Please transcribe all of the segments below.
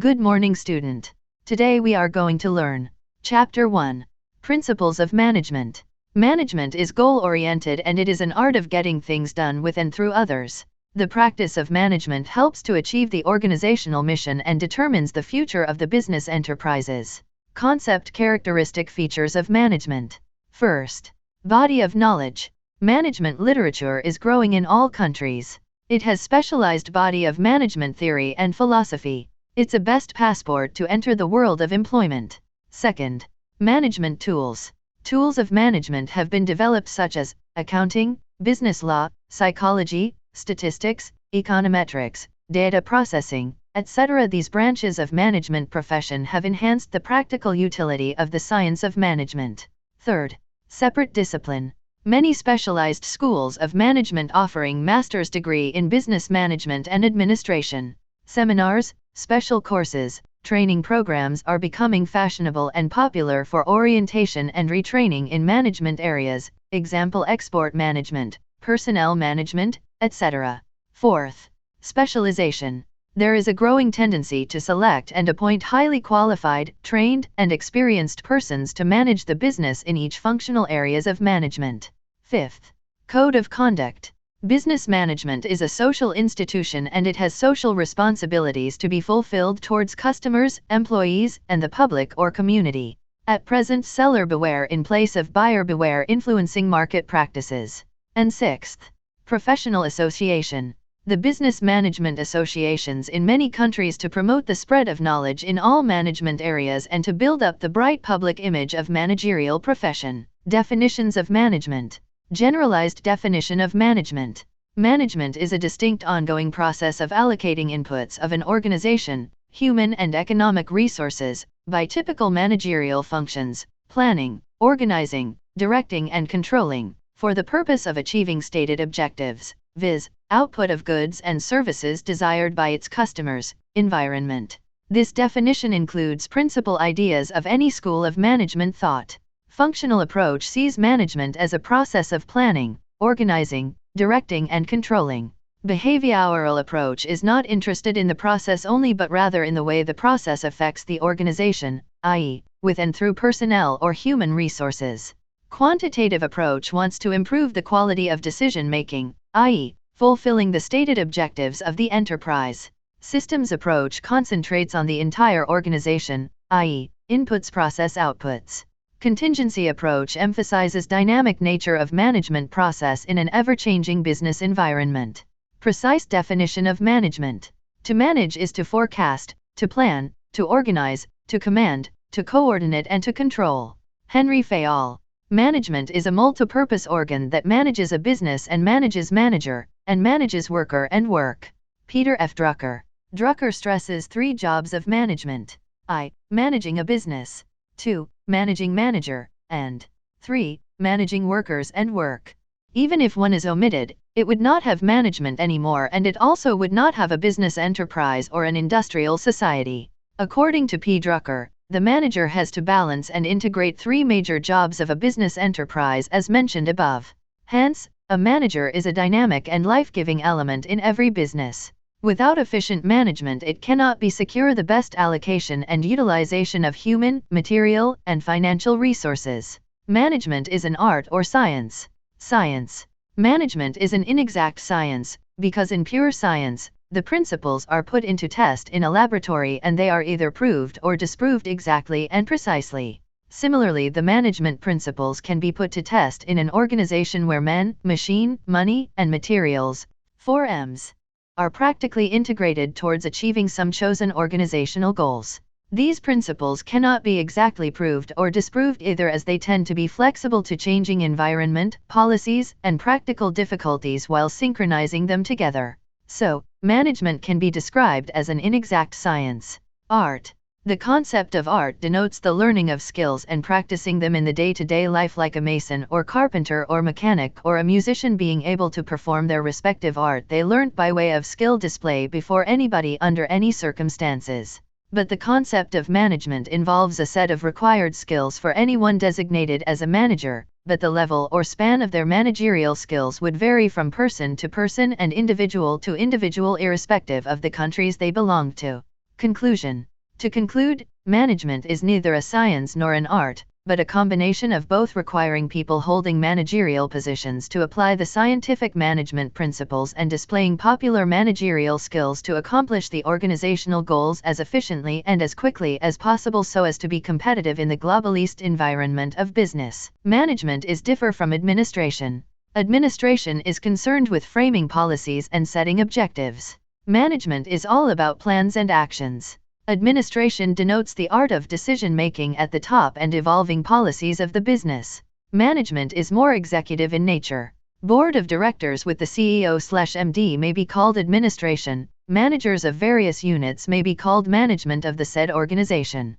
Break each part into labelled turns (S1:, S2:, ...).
S1: Good morning, student. Today we are going to learn Chapter 1, Principles of Management. Management is goal-oriented and it is an art of getting things done with and through others. The practice of management helps to achieve the organizational mission and determines the future of the business enterprises. Concept characteristic features of management. First, body of knowledge. Management literature is growing in all countries. It has specialized body of management theory and philosophy. It's a best passport to enter the world of employment. Second, management tools. Tools of management have been developed such as accounting, business law, psychology, statistics, econometrics, data processing, etc. These branches of management profession have enhanced the practical utility of the science of management. Third, separate discipline. Many specialized schools of management offering master's degree in business management and administration. Seminars, special courses, training programs are becoming fashionable and popular for orientation and retraining in management areas, example export management, personnel management, etc. Fourth, specialization. There is a growing tendency to select and appoint highly qualified, trained, and experienced persons to manage the business in each functional areas of management. Fifth, code of conduct. Business management is a social institution and it has social responsibilities to be fulfilled towards customers, employees, and the public or community. At present, seller beware in place of buyer beware influencing market practices. And sixth, professional association. The business management associations in many countries to promote the spread of knowledge in all management areas and to build up the bright public image of managerial profession. Definitions of management. Generalized definition of management. Management is a distinct ongoing process of allocating inputs of an organization, human and economic resources, by typical managerial functions, planning, organizing, directing and controlling, for the purpose of achieving stated objectives, viz., output of goods and services desired by its customers, environment. This definition includes principal ideas of any school of management thought. Functional approach sees management as a process of planning, organizing, directing and controlling. Behavioral approach is not interested in the process only but rather in the way the process affects the organization, i.e., with and through personnel or human resources. Quantitative approach wants to improve the quality of decision-making, i.e., fulfilling the stated objectives of the enterprise. Systems approach concentrates on the entire organization, i.e., inputs process outputs. Contingency approach emphasizes dynamic nature of management process in an ever-changing business environment. Precise definition of management. To manage is to forecast, to plan, to organize, to command, to coordinate and to control. Henry Fayol. Management is a multi-purpose organ that manages a business and manages manager, and manages worker and work. Peter F. Drucker. Drucker stresses 3 jobs of management. I. Managing a business. 2. Managing manager, and 3. Managing workers and work. Even if one is omitted, it would not have management anymore and it also would not have a business enterprise or an industrial society. According to P. Drucker, the manager has to balance and integrate 3 major jobs of a business enterprise as mentioned above. Hence, a manager is a dynamic and life-giving element in every business. Without efficient management it cannot be secure the best allocation and utilization of human, material, and financial resources. Management is an art or science. Science. Management is an inexact science, because in pure science, the principles are put into test in a laboratory and they are either proved or disproved exactly and precisely. Similarly, the management principles can be put to test in an organization where men, machine, money, and materials, 4 M's, are practically integrated towards achieving some chosen organizational goals. These principles cannot be exactly proved or disproved either as they tend to be flexible to changing environment, policies, and practical difficulties while synchronizing them together. So, management can be described as an inexact science. Art. The concept of art denotes the learning of skills and practicing them in the day-to-day life like a mason or carpenter or mechanic or a musician being able to perform their respective art they learnt by way of skill display before anybody under any circumstances. But the concept of management involves a set of required skills for anyone designated as a manager, but the level or span of their managerial skills would vary from person to person and individual to individual irrespective of the countries they belong to. Conclusion. To conclude, management is neither a science nor an art, but a combination of both, requiring people holding managerial positions to apply the scientific management principles and displaying popular managerial skills to accomplish the organizational goals as efficiently and as quickly as possible so as to be competitive in the globalist environment of business. Management is different from administration. Administration is concerned with framing policies and setting objectives. Management is all about plans and actions. Administration denotes the art of decision-making at the top and evolving policies of the business. Management is more executive in nature. Board of directors with the CEO/MD may be called administration. Managers of various units may be called management of the said organization.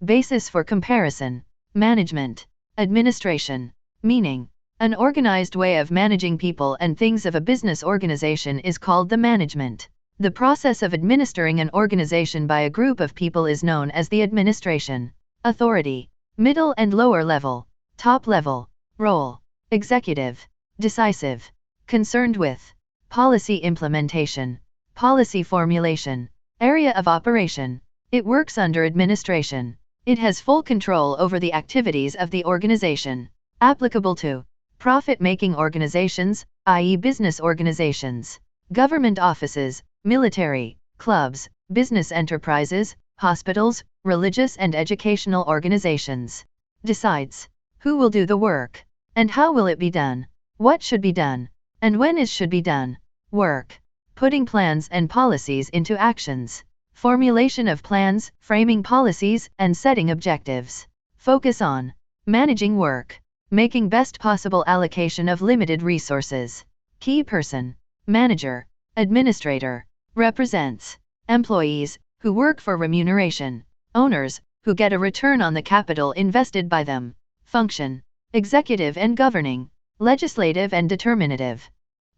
S1: Basis for comparison. Management. Administration. Meaning. An organized way of managing people and things of a business organization is called the management. The process of administering an organization by a group of people is known as the administration. Authority. Middle and lower level. Top level. Role. Executive. Decisive. Concerned with. Policy implementation. Policy formulation. Area of operation. It works under administration. It has full control over the activities of the organization. Applicable to profit-making organizations, i.e. business organizations, government offices, military, clubs, business enterprises, hospitals, religious and educational organizations. Decides who will do the work, and how will it be done, what should be done, and when it should be done. Work. Putting plans and policies into actions. Formulation of plans, framing policies, and setting objectives. Focus on managing work. Making best possible allocation of limited resources. Key person. Manager. Administrator. Represents employees who work for remuneration. Owners who get a return on the capital invested by them. Function. Executive and governing. Legislative and determinative.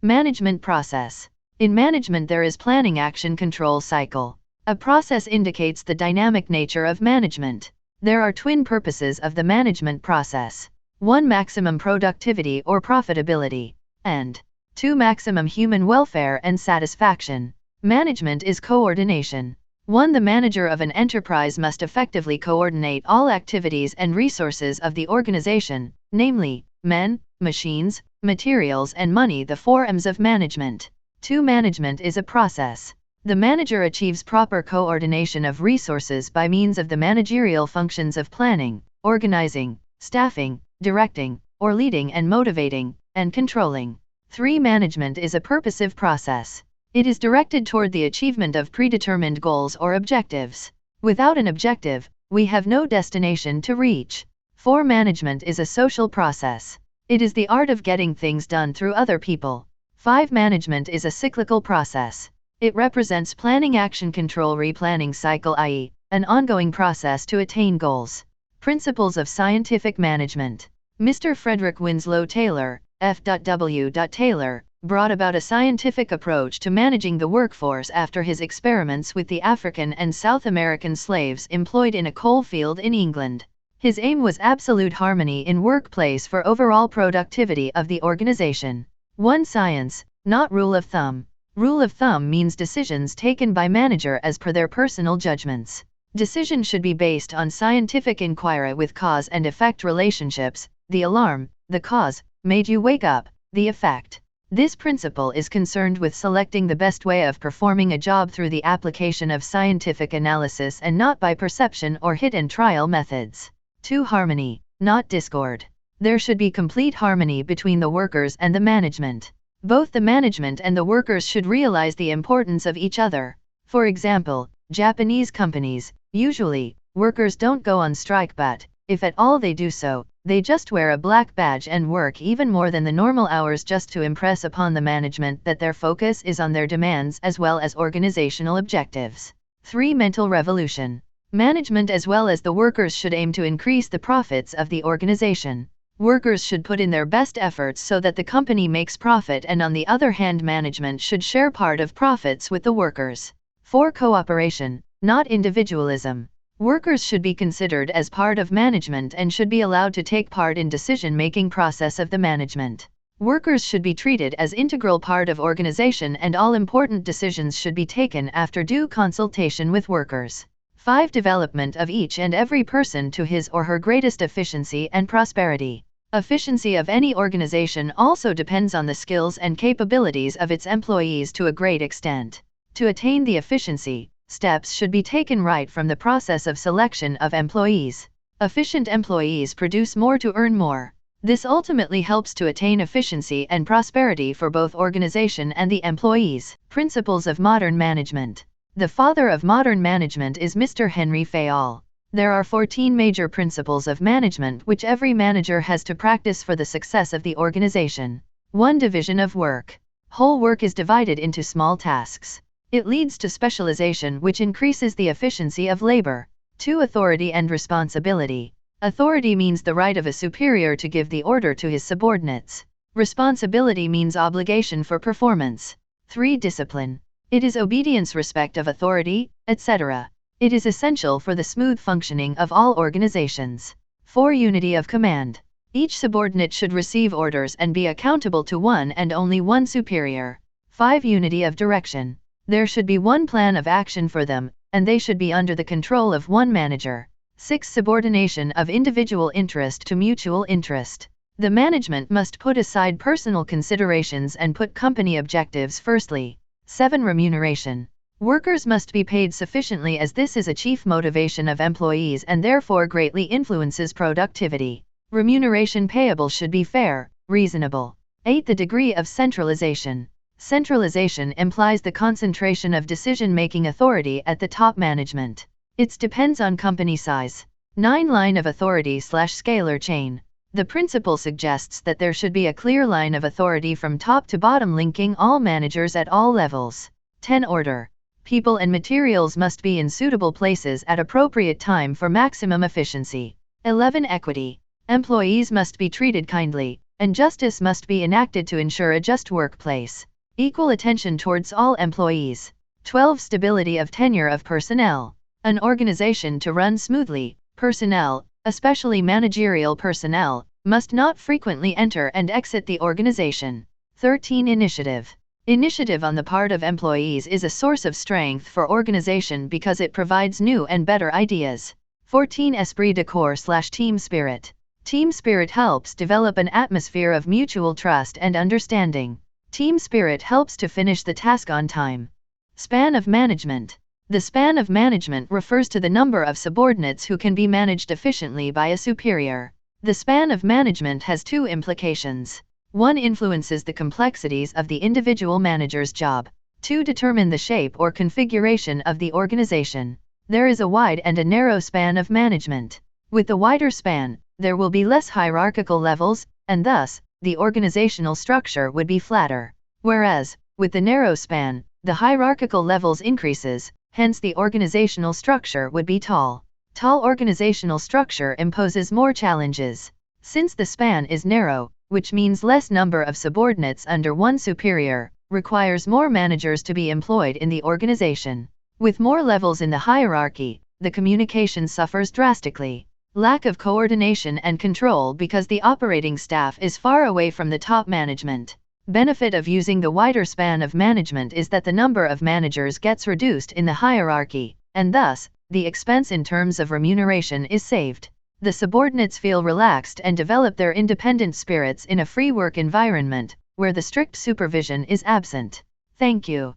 S1: Management process. In management there is planning, action, control, cycle. A process indicates the dynamic nature of management. There are twin purposes of the management process. 1. Maximum productivity or profitability. And 2. Maximum human welfare and satisfaction. Management is coordination. 1. The manager of an enterprise must effectively coordinate all activities and resources of the organization, namely, men, machines, materials and money, the 4 M's of management. 2. Management is a process. The manager achieves proper coordination of resources by means of the managerial functions of planning, organizing, staffing, directing, or leading and motivating, and controlling. 3. Management is a purposive process. It is directed toward the achievement of predetermined goals or objectives. Without an objective, we have no destination to reach. 4. Management is a social process. It is the art of getting things done through other people. 5. Management is a cyclical process. It represents planning, action, control, replanning cycle, i.e., an ongoing process to attain goals. Principles of scientific management. Mr. Frederick Winslow Taylor, F.W.Taylor, brought about a scientific approach to managing the workforce after his experiments with the African and South American slaves employed in a coal field in England. His aim was absolute harmony in workplace for overall productivity of the organization. 1. Science, not rule of thumb. Rule of thumb means decisions taken by manager as per their personal judgments. Decision should be based on scientific inquiry with cause and effect relationships. The alarm, the cause, made you wake up, the effect. This principle is concerned with selecting the best way of performing a job through the application of scientific analysis and not by perception or hit and trial methods. 2. Harmony, not discord. There should be complete harmony between the workers and the management. Both the management and the workers should realize the importance of each other. For example, Japanese companies, usually, workers don't go on strike, but, if at all they do so, they just wear a black badge and work even more than the normal hours just to impress upon the management that their focus is on their demands as well as organizational objectives. 3. Mental revolution. Management as well as the workers should aim to increase the profits of the organization. Workers should put in their best efforts so that the company makes profit, and on the other hand management should share part of profits with the workers. 4. Cooperation, not individualism. Workers should be considered as part of management and should be allowed to take part in decision-making process of the management. Workers should be treated as integral part of organization and all important decisions should be taken after due consultation with workers. 5. Development of each and every person to his or her greatest efficiency and prosperity. Efficiency of any organization also depends on the skills and capabilities of its employees to a great extent. To attain the efficiency, steps should be taken right from the process of selection of employees. Efficient employees produce more to earn more. This ultimately helps to attain efficiency and prosperity for both organization and the employees. Principles of modern management. The father of modern management is Mr.Henry Fayol. There are 14 major principles of management which every manager has to practice for the success of the organization. 1. Division of work. Whole work is divided into small tasks. It leads to specialization, which increases the efficiency of labor. 2. Authority and responsibility. Authority means the right of a superior to give the order to his subordinates. Responsibility means obligation for performance. 3. Discipline. It is obedience, respect of authority, etc. It is essential for the smooth functioning of all organizations. 4. Unity of command. Each subordinate should receive orders and be accountable to one and only one superior. 5. Unity of direction. There should be one plan of action for them, and they should be under the control of one manager. 6. Subordination of individual interest to mutual interest. The management must put aside personal considerations and put company objectives firstly. 7. Remuneration. Workers must be paid sufficiently, as this is a chief motivation of employees and therefore greatly influences productivity. Remuneration payable should be fair, reasonable. 8. The degree of centralization. Centralization implies the concentration of decision-making authority at the top management. It depends on company size. 9. Line of authority / scalar chain. The principle suggests that there should be a clear line of authority from top to bottom linking all managers at all levels. 10. Order. People and materials must be in suitable places at appropriate time for maximum efficiency. 11. Equity. Employees must be treated kindly, and justice must be enacted to ensure a just workplace. Equal attention towards all employees. 12. Stability of tenure of personnel. An organization to run smoothly, personnel, especially managerial personnel, must not frequently enter and exit the organization. 13. Initiative. Initiative on the part of employees is a source of strength for organization because it provides new and better ideas. 14. Esprit de corps / team spirit. Team spirit helps develop an atmosphere of mutual trust and understanding. Team spirit helps to finish the task on time. Span of management. The span of management refers to the number of subordinates who can be managed efficiently by a superior. The span of management has two implications. 1. Influences the complexities of the individual manager's job. 2. Determine the shape or configuration of the organization. There is a wide and a narrow span of management. With the wider span, there will be less hierarchical levels, and thus, the organizational structure would be flatter. Whereas, with the narrow span, the hierarchical levels increases, hence the organizational structure would be tall. Tall organizational structure imposes more challenges. Since the span is narrow, which means less number of subordinates under one superior, requires more managers to be employed in the organization. With more levels in the hierarchy, the communication suffers drastically. Lack of coordination and control because the operating staff is far away from the top management. Benefit of using the wider span of management is that the number of managers gets reduced in the hierarchy, and thus, the expense in terms of remuneration is saved. The subordinates feel relaxed and develop their independent spirits in a free work environment, where the strict supervision is absent. Thank you.